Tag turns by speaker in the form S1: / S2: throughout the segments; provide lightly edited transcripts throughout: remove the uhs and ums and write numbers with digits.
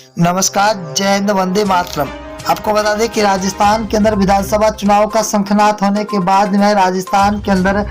S1: नमस्कार, जय हिंद, वंदे मातरम। आपको बता दें कि राजस्थान के अंदर विधानसभा चुनाव का शंखनाद होने के बाद में राजस्थान के अंदर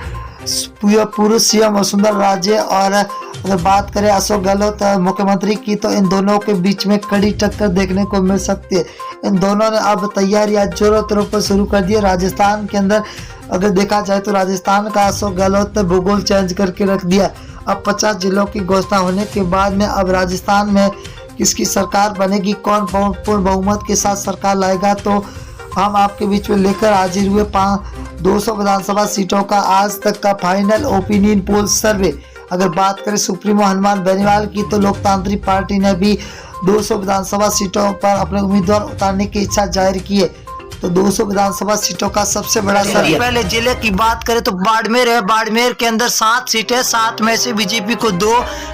S1: पूर्व सीएम वसुंधरा राजे और अगर बात करें अशोक गहलोत मुख्यमंत्री की, तो इन दोनों के बीच में कड़ी टक्कर देखने को मिल सकती है। इन दोनों ने अब तैयारियां जोरों तौर पर शुरू कर दी है। राजस्थान के अंदर अगर देखा जाए तो राजस्थान का अशोक गहलोत ने भूगोल चेंज करके रख दिया। अब 50 जिलों की घोषणा होने के बाद में अब राजस्थान में किसकी सरकार बनेगी, कौन पूर्ण बहुमत के साथ सरकार लाएगा, तो हम आपके बीच में लेकर हाजिर हुए 200 विधानसभा सीटों का आज तक का फाइनल ओपिनियन पोल सर्वे। अगर बात करें सुप्रीमो हनुमान बेनीवाल की, तो लोकतांत्रिक पार्टी ने भी 200 विधानसभा सीटों पर अपने उम्मीदवार उतारने की इच्छा जाहिर की है। तो 200 विधानसभा सीटों का सबसे बड़ा सर्वे।
S2: पहले जिले की बात करें तो बाड़मेर है। बाड़मेर के अंदर 7 सीटें, 7 में से बीजेपी को 2,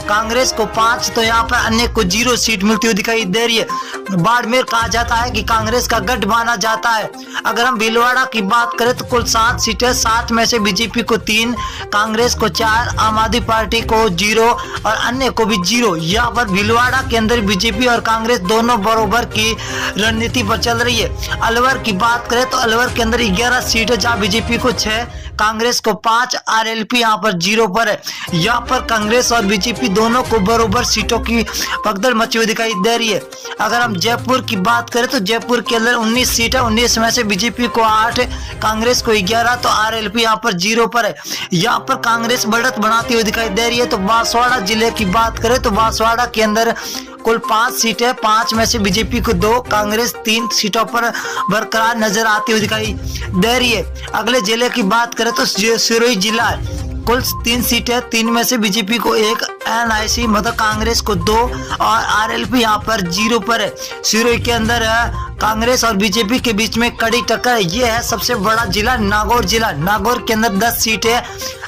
S2: कांग्रेस को 5, तो यहाँ पर अन्य को 0 सीट मिलती हुई दिखाई दे रही है। बाड़मेर कहा जाता है कि कांग्रेस का गढ़ माना जाता है। अगर हम भीलवाड़ा की बात करें तो कुल 7 सीटें, 7 में से बीजेपी को 3, कांग्रेस को 4, आम आदमी पार्टी को 0 और अन्य को भी 0। यहाँ पर भीलवाड़ा के अंदर बीजेपी और कांग्रेस दोनों बराबर की रणनीति पर चल रही है। अलवर की बात करें तो अलवर के अंदर 11 सीट है, जहां बीजेपी को 6, कांग्रेस को 5, आरएलपी यहाँ पर 0 पर है। यहाँ पर कांग्रेस और बीजेपी दोनों को बराबर सीटों की भगदड़ मची हुई दिखाई दे रही है। अगर हम जयपुर की बात करें तो जयपुर के अंदर 19 सीट है, 19 में से बीजेपी को 8, कांग्रेस को 11, तो आरएलपी यहाँ पर 0 पर है। यहाँ पर कांग्रेस बढ़त बनाती हुई दिखाई दे रही है। तो बांसवाड़ा जिले की बात करें तो बांसवाड़ा के अंदर कुल 5 सीटें, 5 में से बीजेपी को 2, कांग्रेस 3 सीटों पर बरकरार नजर आती हुई दिखाई दे रही है। अगले जिले की बात करें तो सिरोही जिला है। कुल 3 सीटें, 3 में से बीजेपी को 1, एनआईसी मतलब कांग्रेस को 2 और आरएलपी यहाँ पर 0 पर है। सिरोही के अंदर कांग्रेस और बीजेपी के बीच में कड़ी टक्कर है। ये है सबसे बड़ा जिला नागौर जिला। नागौर के अंदर 10 सीटें,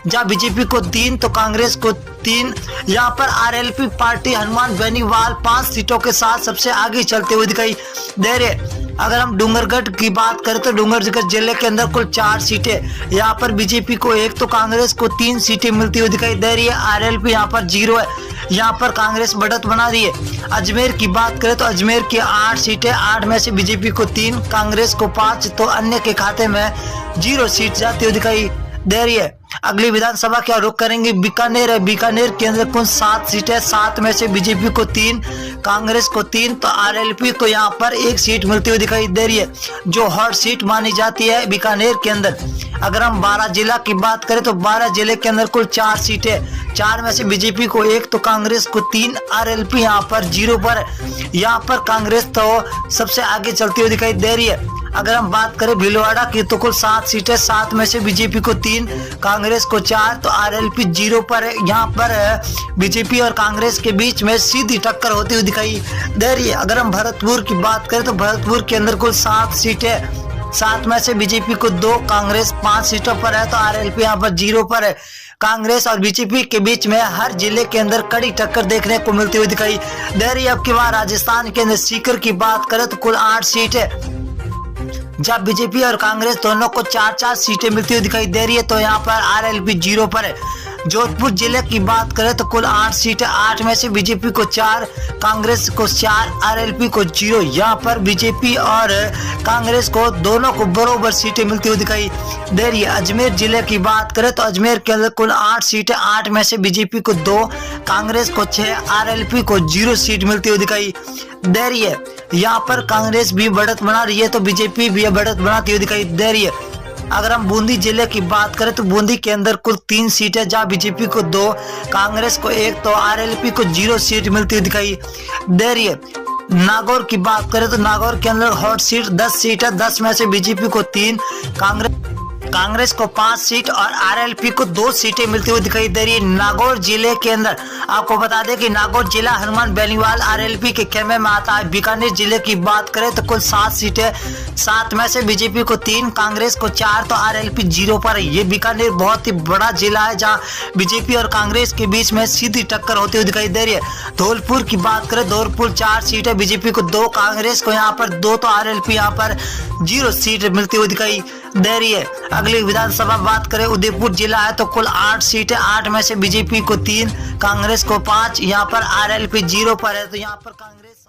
S2: जहाँ बीजेपी को 3 तो कांग्रेस को 3। यहाँ पर आरएलपी पार्टी हनुमान बेनीवाल 5 सीटों के साथ सबसे आगे चलते हुए दिखाई दे रहे। अगर हम डूंगरगढ़ की बात करें तो डूंगरगढ़ जिले के अंदर कुल 4 सीटें, यहाँ पर बीजेपी को 1 तो कांग्रेस को 3 सीटें मिलती हुई दिखाई दे रही है। आरएलपी यहाँ पर 0 है, यहाँ पर कांग्रेस बढ़त बना रही है। अजमेर की बात करें तो अजमेर की 8 सीटें, 8 में से बीजेपी को 3, कांग्रेस को 5, तो अन्य के खाते में 0 सीट जाती हुई दिखाई दे रही है। अगली विधानसभा क्या रुख करेंगे, बीकानेर है। बीकानेर के अंदर कुल 7 सीटें, 7 में से बीजेपी को 3, कांग्रेस को 3, तो आरएलपी को यहाँ पर 1 सीट मिलती हुई दिखाई दे रही है, जो हॉट सीट मानी जाती है बीकानेर के अंदर। अगर हम 12 जिला की बात करें तो 12 जिले के अंदर कुल 4 सीटें, 4 में से बीजेपी को 1 तो कांग्रेस को 3, आरएलपी यहाँ पर 0 पर है। यहाँ पर कांग्रेस तो सबसे आगे चलती हुई दिखाई दे रही है। अगर हम बात करें भीलवाड़ा की तो कुल 7 सीटें, 7 में से बीजेपी को 3, कांग्रेस को 4, तो आरएलपी 0 पर है। यहाँ पर बीजेपी और कांग्रेस के बीच में सीधी टक्कर होती हुई दिखाई दे रही है। अगर हम भरतपुर की बात करें तो भरतपुर के अंदर कुल 7 सीटें, 7 में से बीजेपी को 2, कांग्रेस 5 सीटों पर है, तो आरएलपी यहाँ पर 0 पर है। कांग्रेस और बीजेपी के बीच में हर जिले के अंदर कड़ी टक्कर देखने को मिलती हुई दिखाई दे रही है। अब की बार राजस्थान के अंदर सीकर की बात करें तो कुल 8 सीटें, जब बीजेपी और कांग्रेस दोनों को 4-4 सीटें मिलती हुई दिखाई दे रही है, तो यहाँ पर आरएलपी 0 पर है। जोधपुर जिले की बात करें तो कुल 8 सीटें, 8 में से बीजेपी को 4, कांग्रेस को 4, आरएलपी को 0। यहाँ पर बीजेपी और कांग्रेस को दोनों को बराबर सीटें मिलती हुई दिखाई दे रही है। अजमेर जिले की बात करें तो अजमेर के अंदर कुल 8 सीटें, 8 में से बीजेपी को 2, कांग्रेस को 6, आरएलपी को 0 सीट मिलती हुई दिखाई दे रही है। यहाँ पर कांग्रेस भी बढ़त बना रही है तो बीजेपी भी बढ़त बनाती हुई दिखाई दे रही है। अगर हम बूंदी जिले की बात करें तो बूंदी के अंदर कुल 3 सीटें, जहां बीजेपी को 2, कांग्रेस को 1, तो आरएलपी को 0 सीट मिलती हुई दिखाई दे रही है। नागौर की बात करें तो नागौर के अंदर हॉट सीट 10 सीट है, 10 में से बीजेपी को 3, कांग्रेस को 5 सीट और आरएलपी को 2 सीटें मिलती हुई दिखाई दे रही है। नागौर जिले के अंदर आपको बता दें कि नागौर जिला हनुमान बेनीवाल आरएलपी के खेमे में आता है। बीकानेर जिले की बात करें तो कुल 7 सीटें, 7 में से बीजेपी को 3, कांग्रेस को 4, तो आरएलपी 0 पर है। ये बीकानेर बहुत ही बड़ा जिला है, जहाँ बीजेपी और कांग्रेस के बीच में सीधी टक्कर होती हुई दिखाई दे रही है। धौलपुर की बात करें, धौलपुर 4 सीटें, बीजेपी को 2, कांग्रेस को यहाँ पर 2, तो आरएलपी यहाँ पर 0 सीट मिलती हुई दिखाई दे रही है। अगली विधानसभा बात करें उदयपुर जिला है तो कुल 8 सीटें, 8 में से बीजेपी को 3, कांग्रेस को 5, यहाँ पर आरएलपी 0 पर है, तो यहाँ पर कांग्रेस